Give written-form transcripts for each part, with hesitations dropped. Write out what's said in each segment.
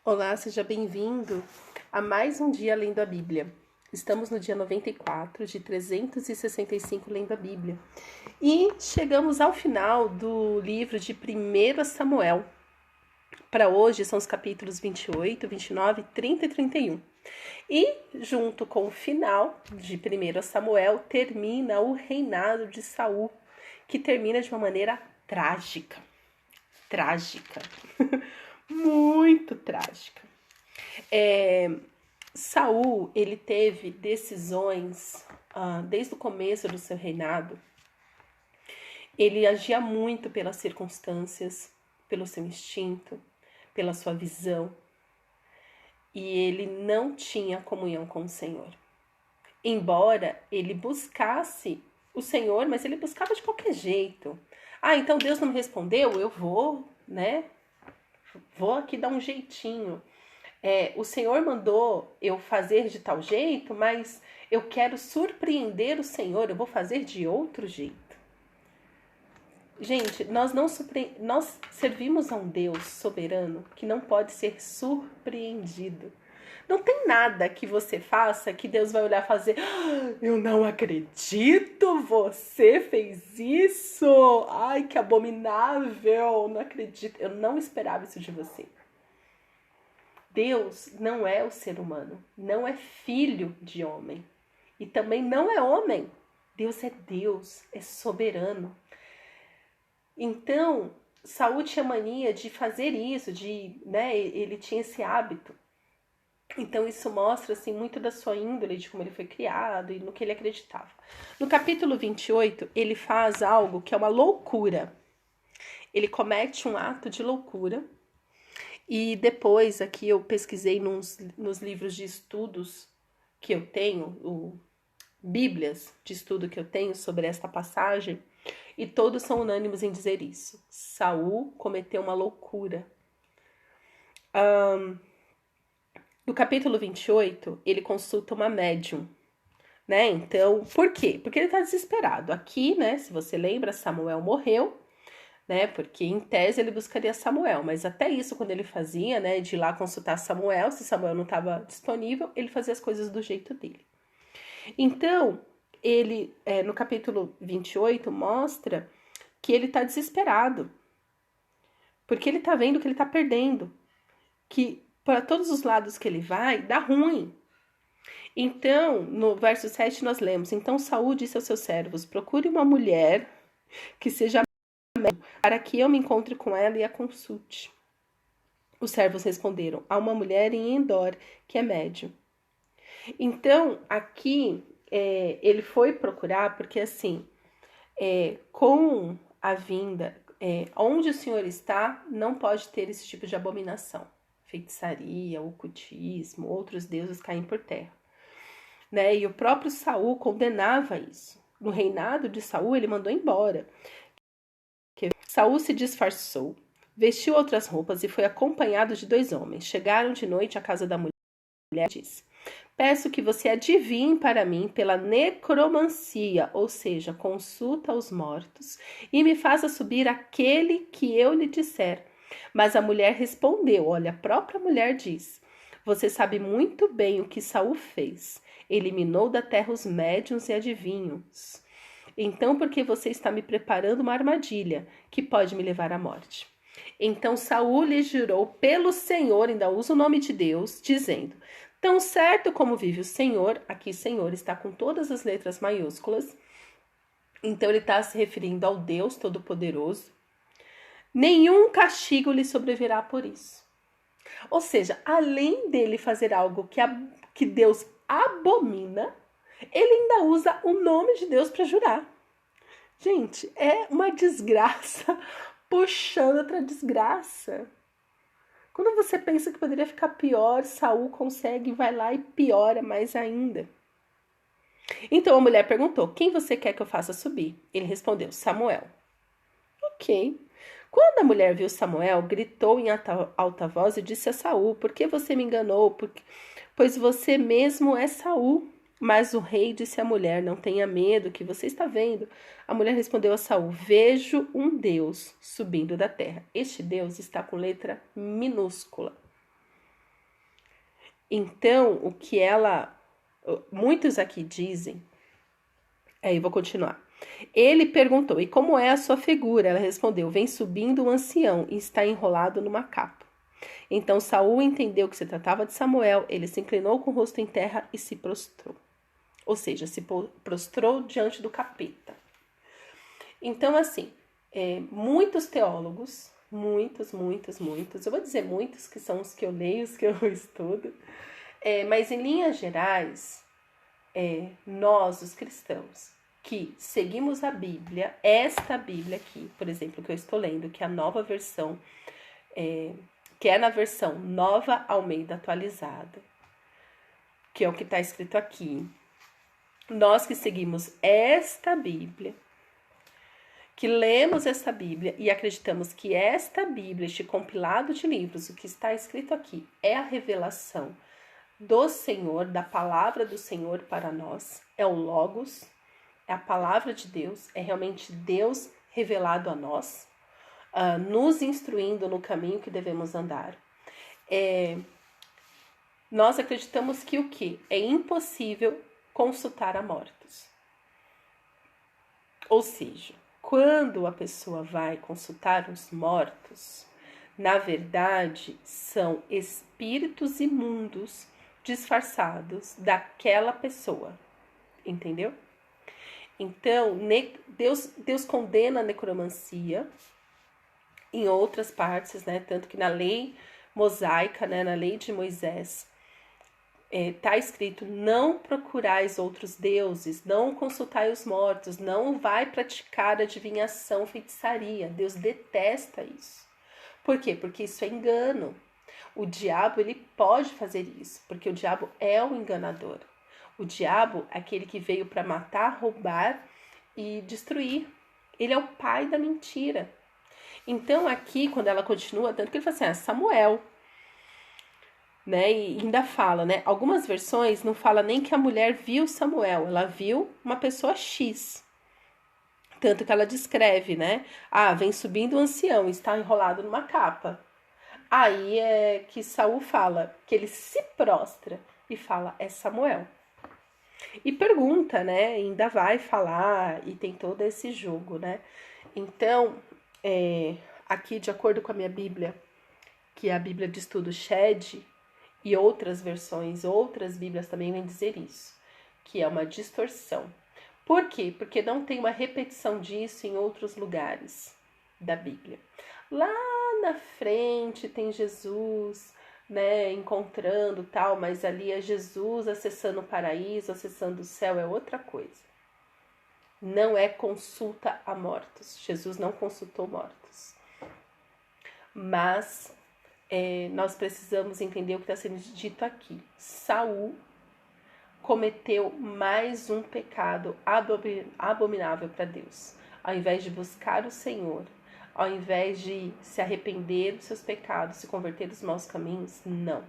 Olá, seja bem-vindo a mais um dia lendo a Bíblia. Estamos no dia 94 de 365 lendo a Bíblia. E chegamos ao final do livro de 1 Samuel. Para hoje são os capítulos 28, 29, 30 e 31. E junto com o final de 1 Samuel termina o reinado de Saul, que termina de uma maneira trágica. Trágica. Muito trágica. Saul, ele teve decisões desde o começo do seu reinado. Ele agia muito pelas circunstâncias, pelo seu instinto, pela sua visão. E ele não tinha comunhão com o Senhor. Embora ele buscasse o Senhor, mas ele buscava de qualquer jeito. Então Deus não me respondeu? Eu vou, Vou aqui dar um jeitinho. O Senhor mandou eu fazer de tal jeito, mas eu quero surpreender o Senhor, eu vou fazer de outro jeito. Gente, nós servimos a um Deus soberano que não pode ser surpreendido. Não tem nada que você faça que Deus vai olhar e fazer: eu não acredito, você fez isso! Ai, que abominável! Não acredito, eu não esperava isso de você. Deus não é o ser humano, não é filho de homem e também não é homem. Deus, é soberano. Então, Saul tinha mania de fazer isso, ele tinha esse hábito. Então isso mostra assim muito da sua índole, de como ele foi criado e no que ele acreditava. No capítulo 28, ele faz algo que é uma loucura. Ele comete um ato de loucura. E depois aqui eu pesquisei nos livros de estudos que eu tenho, bíblias de estudo que eu tenho sobre esta passagem, e todos são unânimes em dizer isso. Saul cometeu uma loucura. No capítulo 28, ele consulta uma médium, né? Então, por quê? Porque ele está desesperado. Aqui, né, se você lembra, Samuel morreu, né? Porque em tese ele buscaria Samuel, mas até isso quando ele fazia, né, de ir lá consultar Samuel, se Samuel não estava disponível, ele fazia as coisas do jeito dele. Então, ele, no capítulo 28, mostra que ele está desesperado, porque ele está vendo que ele está perdendo, que para todos os lados que ele vai, dá ruim. Então, no verso 7 nós lemos: então Saul disse aos seus servos: procure uma mulher que seja para que eu me encontre com ela e a consulte. Os servos responderam: há uma mulher em Endor que é médium. Então, aqui ele foi procurar porque assim, com a vinda, onde o Senhor está, não pode ter esse tipo de abominação. Feitiçaria, ocultismo, outros deuses caem por terra. Né? E o próprio Saul condenava isso. No reinado de Saul, ele mandou embora. Saul se disfarçou, vestiu outras roupas e foi acompanhado de 2 homens. Chegaram de noite à casa da mulher e disse: peço que você adivinhe para mim pela necromancia, ou seja, consulta aos mortos, e me faça subir aquele que eu lhe disser. Mas a mulher respondeu, olha, a própria mulher diz: você sabe muito bem o que Saul fez. Eliminou da terra os médiuns e adivinhos. Então, porque você está me preparando uma armadilha que pode me levar à morte? Então Saul lhe jurou pelo Senhor, ainda usa o nome de Deus, dizendo: tão certo como vive o Senhor, aqui Senhor está com todas as letras maiúsculas, então ele está se referindo ao Deus Todo-Poderoso, nenhum castigo lhe sobrevirá por isso. Ou seja, além dele fazer algo que Deus abomina, ele ainda usa o nome de Deus para jurar. Gente, é uma desgraça puxando outra desgraça. Quando você pensa que poderia ficar pior, Saul consegue, vai lá e piora mais ainda. Então a mulher perguntou: quem você quer que eu faça subir? Ele respondeu: Samuel. Ok. Quando a mulher viu Samuel, gritou em alta voz e disse a Saul: por que você me enganou? Pois você mesmo é Saul. Mas o rei disse à mulher: não tenha medo, que você está vendo. A mulher respondeu a Saul: vejo um Deus subindo da terra. Este Deus está com letra minúscula. Então, o que muitos aqui dizem, aí vou continuar. Ele perguntou, e como é a sua figura? Ela respondeu, vem subindo um ancião e está enrolado numa capa. Então Saul entendeu que se tratava de Samuel, ele se inclinou com o rosto em terra e se prostrou. Ou seja, se prostrou diante do capeta. Então, assim, muitos teólogos, muitos, eu vou dizer muitos, que são os que eu leio, os que eu estudo, mas em linhas gerais, nós, os cristãos, que seguimos a Bíblia, esta Bíblia aqui, por exemplo, que eu estou lendo, que é a nova versão, que é na versão Nova Almeida Atualizada, que é o que está escrito aqui. Nós que seguimos esta Bíblia, que lemos esta Bíblia e acreditamos que esta Bíblia, este compilado de livros, o que está escrito aqui, é a revelação do Senhor, da palavra do Senhor para nós, é o Logos, é a palavra de Deus, é realmente Deus revelado a nós, nos instruindo no caminho que devemos andar. Nós acreditamos que o quê? É impossível consultar a mortos. Ou seja, quando a pessoa vai consultar os mortos, na verdade, são espíritos imundos disfarçados daquela pessoa, entendeu? Então, Deus condena a necromancia em outras partes, né? Tanto que na lei mosaica, né? Na lei de Moisés, tá escrito, não procurais outros deuses, não consultai os mortos, não vai praticar adivinhação, feitiçaria. Deus detesta isso. Por quê? Porque isso é engano. O diabo, ele pode fazer isso, porque o diabo é o enganador. O diabo é aquele que veio para matar, roubar e destruir. Ele é o pai da mentira. Então aqui, quando ela continua, tanto que ele fala assim, Samuel, né? E ainda fala, né? Algumas versões não fala nem que a mulher viu Samuel, ela viu uma pessoa X. Tanto que ela descreve, né? Vem subindo um ancião, está enrolado numa capa. Aí é que Saul fala, que ele se prostra e fala, é Samuel. E pergunta, né? Ainda vai falar e tem todo esse jogo, né? Então, aqui de acordo com a minha Bíblia, que é a Bíblia de Estudo Shed, e outras versões, outras Bíblias também vêm dizer isso, que é uma distorção. Por quê? Porque não tem uma repetição disso em outros lugares da Bíblia. Lá na frente tem Jesus, né, encontrando tal, mas ali é Jesus acessando o paraíso, acessando o céu, é outra coisa. Não é consulta a mortos. Jesus não consultou mortos. Mas nós precisamos entender o que está sendo dito aqui. Saul cometeu mais um pecado abominável para Deus. Ao invés de buscar o Senhor, ao invés de se arrepender dos seus pecados, se converter dos maus caminhos, não.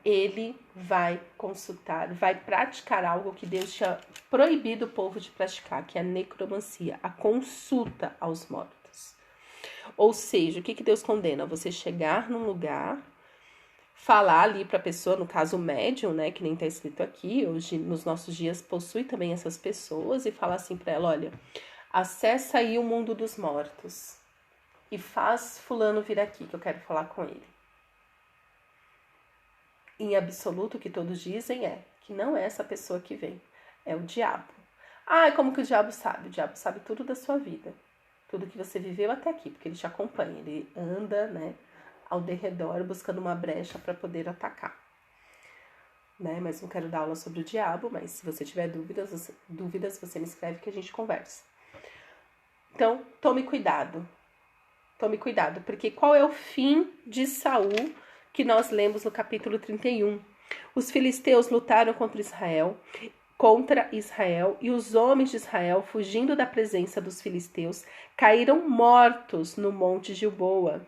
Ele vai consultar, vai praticar algo que Deus tinha proibido o povo de praticar, que é a necromancia, a consulta aos mortos. Ou seja, o que Deus condena? Você chegar num lugar, falar ali para a pessoa, no caso o médium, né, que nem está escrito aqui, hoje nos nossos dias possui também essas pessoas, e falar assim para ela, olha, acessa aí o mundo dos mortos e faz fulano vir aqui que eu quero falar com ele. Em absoluto, o que todos dizem é que não é essa pessoa que vem, é o diabo. Como que o diabo sabe? O diabo sabe tudo da sua vida. Tudo que você viveu até aqui, porque ele te acompanha, ele anda, né, ao derredor buscando uma brecha para poder atacar. Né? Mas não quero dar aula sobre o diabo, mas se você tiver dúvidas, você me escreve que a gente conversa. Então, tome cuidado, porque qual é o fim de Saul que nós lemos no capítulo 31? Os filisteus lutaram contra Israel, e os homens de Israel, fugindo da presença dos filisteus, caíram mortos no monte Gilboa.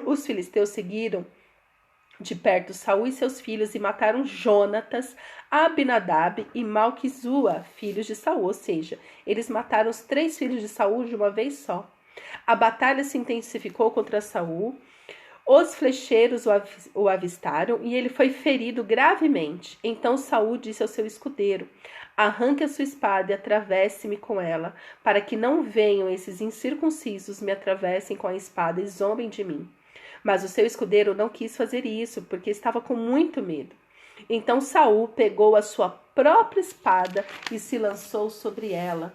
Os filisteus seguiram de perto Saul e seus filhos e mataram Jonatas, Abinadab e Malquizua, filhos de Saul, ou seja, eles mataram os 3 filhos de Saul de uma vez só. A batalha se intensificou contra Saul. Os flecheiros o avistaram e ele foi ferido gravemente. Então Saul disse ao seu escudeiro: arranque a sua espada e atravesse-me com ela, para que não venham esses incircuncisos me atravessem com a espada e zombem de mim. Mas o seu escudeiro não quis fazer isso, porque estava com muito medo. Então Saul pegou a sua própria espada e se lançou sobre ela.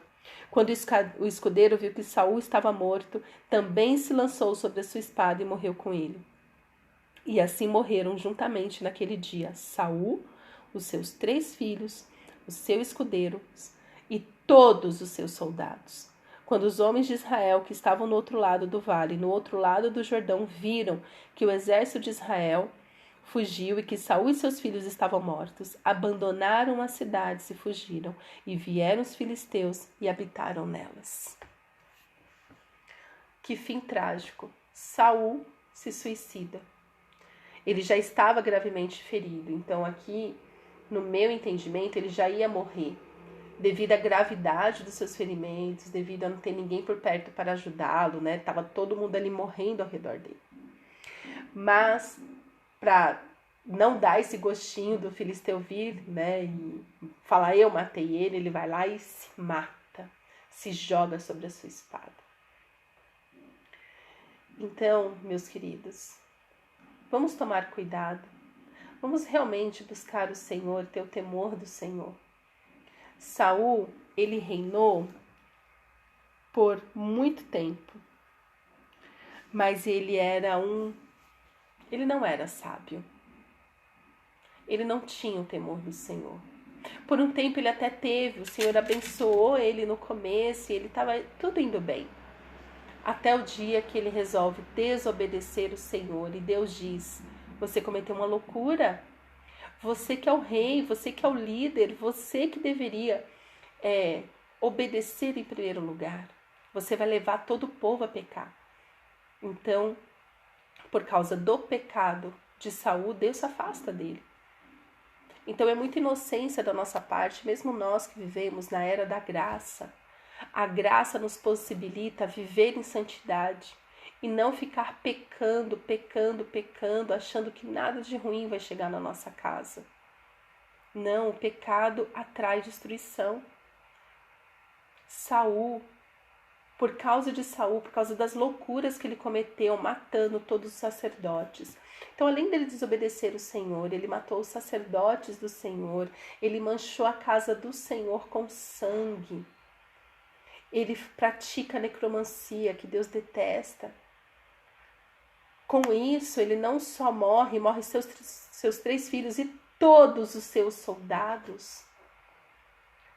Quando o escudeiro viu que Saul estava morto, também se lançou sobre a sua espada e morreu com ele. E assim morreram juntamente naquele dia Saul, os seus 3 filhos, o seu escudeiro e todos os seus soldados. Quando os homens de Israel que estavam no outro lado do vale, no outro lado do Jordão, viram que o exército de Israel fugiu e que Saul e seus filhos estavam mortos, abandonaram as cidades e fugiram, e vieram os filisteus e habitaram nelas. Que fim trágico! Saul se suicida. Ele já estava gravemente ferido, então aqui, no meu entendimento, ele já ia morrer. Devido à gravidade dos seus ferimentos, devido a não ter ninguém por perto para ajudá-lo, né? Tava todo mundo ali morrendo ao redor dele. Mas, para não dar esse gostinho do filisteu vir, né? E falar, eu matei ele, ele vai lá e se mata, se joga sobre a sua espada. Então, meus queridos, vamos tomar cuidado. Vamos realmente buscar o Senhor, ter o temor do Senhor. Saul, ele reinou por muito tempo, mas ele não era sábio. Ele não tinha o temor do Senhor. Por um tempo ele até teve, o Senhor abençoou ele no começo e ele estava tudo indo bem. Até o dia que ele resolve desobedecer o Senhor e Deus diz: você cometeu uma loucura. Você que é o rei, você que é o líder, você que deveria obedecer em primeiro lugar. Você vai levar todo o povo a pecar. Então, por causa do pecado de Saul, Deus se afasta dele. Então é muita inocência da nossa parte, mesmo nós que vivemos na era da graça. A graça nos possibilita viver em santidade e não ficar pecando, achando que nada de ruim vai chegar na nossa casa. Não, o pecado atrai destruição. Saul, por causa de Saul, por causa das loucuras que ele cometeu, matando todos os sacerdotes. Então, além dele desobedecer o Senhor, ele matou os sacerdotes do Senhor, ele manchou a casa do Senhor com sangue. Ele pratica necromancia, que Deus detesta. Com isso, ele não só morre seus 3 filhos e todos os seus soldados,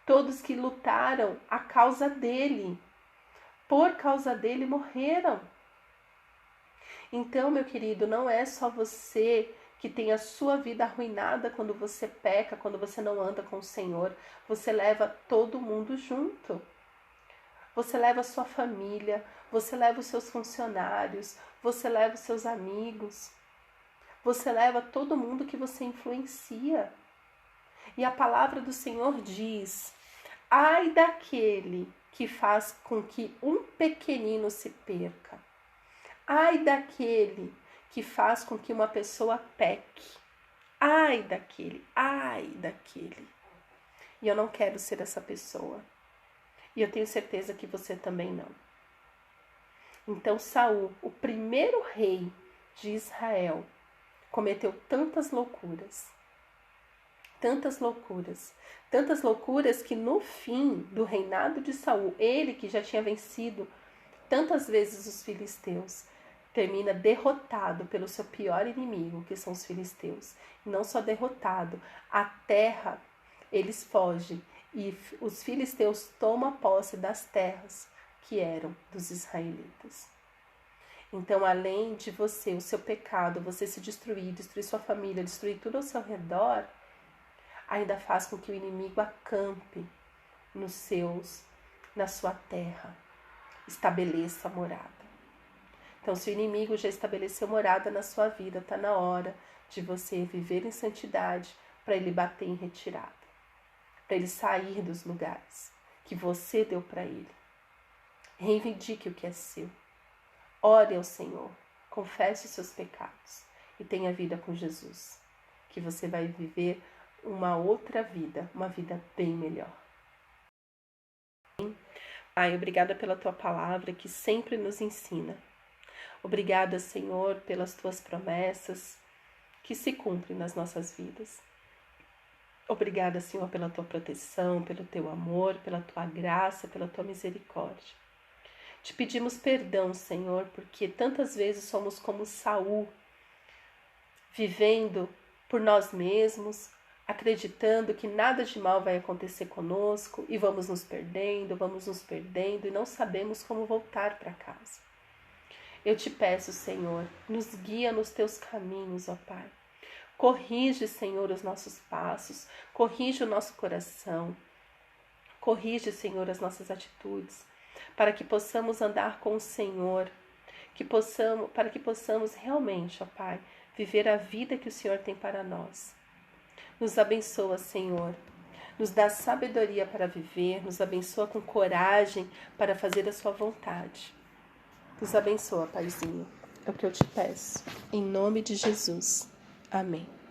todos que lutaram a causa dele, por causa dele morreram. Então, meu querido, não é só você que tem a sua vida arruinada quando você peca, quando você não anda com o Senhor. Você leva todo mundo junto. Você leva a sua família, você leva os seus funcionários, você leva os seus amigos. Você leva todo mundo que você influencia. E a palavra do Senhor diz: ai daquele que faz com que um pequenino se perca. Ai daquele que faz com que uma pessoa peque. Ai daquele, ai daquele. E eu não quero ser essa pessoa. E eu tenho certeza que você também não. Então Saul, o primeiro rei de Israel, cometeu tantas loucuras que no fim do reinado de Saul, ele que já tinha vencido tantas vezes os filisteus, termina derrotado pelo seu pior inimigo, que são os filisteus. E não só derrotado, a terra, eles fogem e os filisteus tomam posse das terras que eram dos israelitas. Então, além de você, o seu pecado, você se destruir sua família, destruir tudo ao seu redor, ainda faz com que o inimigo acampe na sua terra, estabeleça morada. Então, se o inimigo já estabeleceu morada na sua vida, está na hora de você viver em santidade para ele bater em retirada, para ele sair dos lugares que você deu para ele. Reivindique o que é seu. Ore ao Senhor. confesse os seus pecados e tenha vida com Jesus, que você vai viver uma outra vida, uma vida bem melhor. Pai, obrigada pela tua palavra que sempre nos ensina. Obrigada, Senhor, pelas tuas promessas que se cumprem nas nossas vidas. Obrigada, Senhor, pela tua proteção, pelo teu amor, pela tua graça, pela tua misericórdia. Te pedimos perdão, Senhor, porque tantas vezes somos como Saul, vivendo por nós mesmos, acreditando que nada de mal vai acontecer conosco e vamos nos perdendo e não sabemos como voltar para casa. Eu te peço, Senhor, nos guia nos teus caminhos, ó Pai. Corrige, Senhor, os nossos passos, corrige o nosso coração, corrige, Senhor, as nossas atitudes, para que possamos andar com o Senhor, para que possamos realmente, ó Pai, viver a vida que o Senhor tem para nós. Nos abençoa, Senhor, nos dá sabedoria para viver, nos abençoa com coragem para fazer a sua vontade. Nos abençoa, Paizinho, é o que eu te peço, em nome de Jesus. Amém.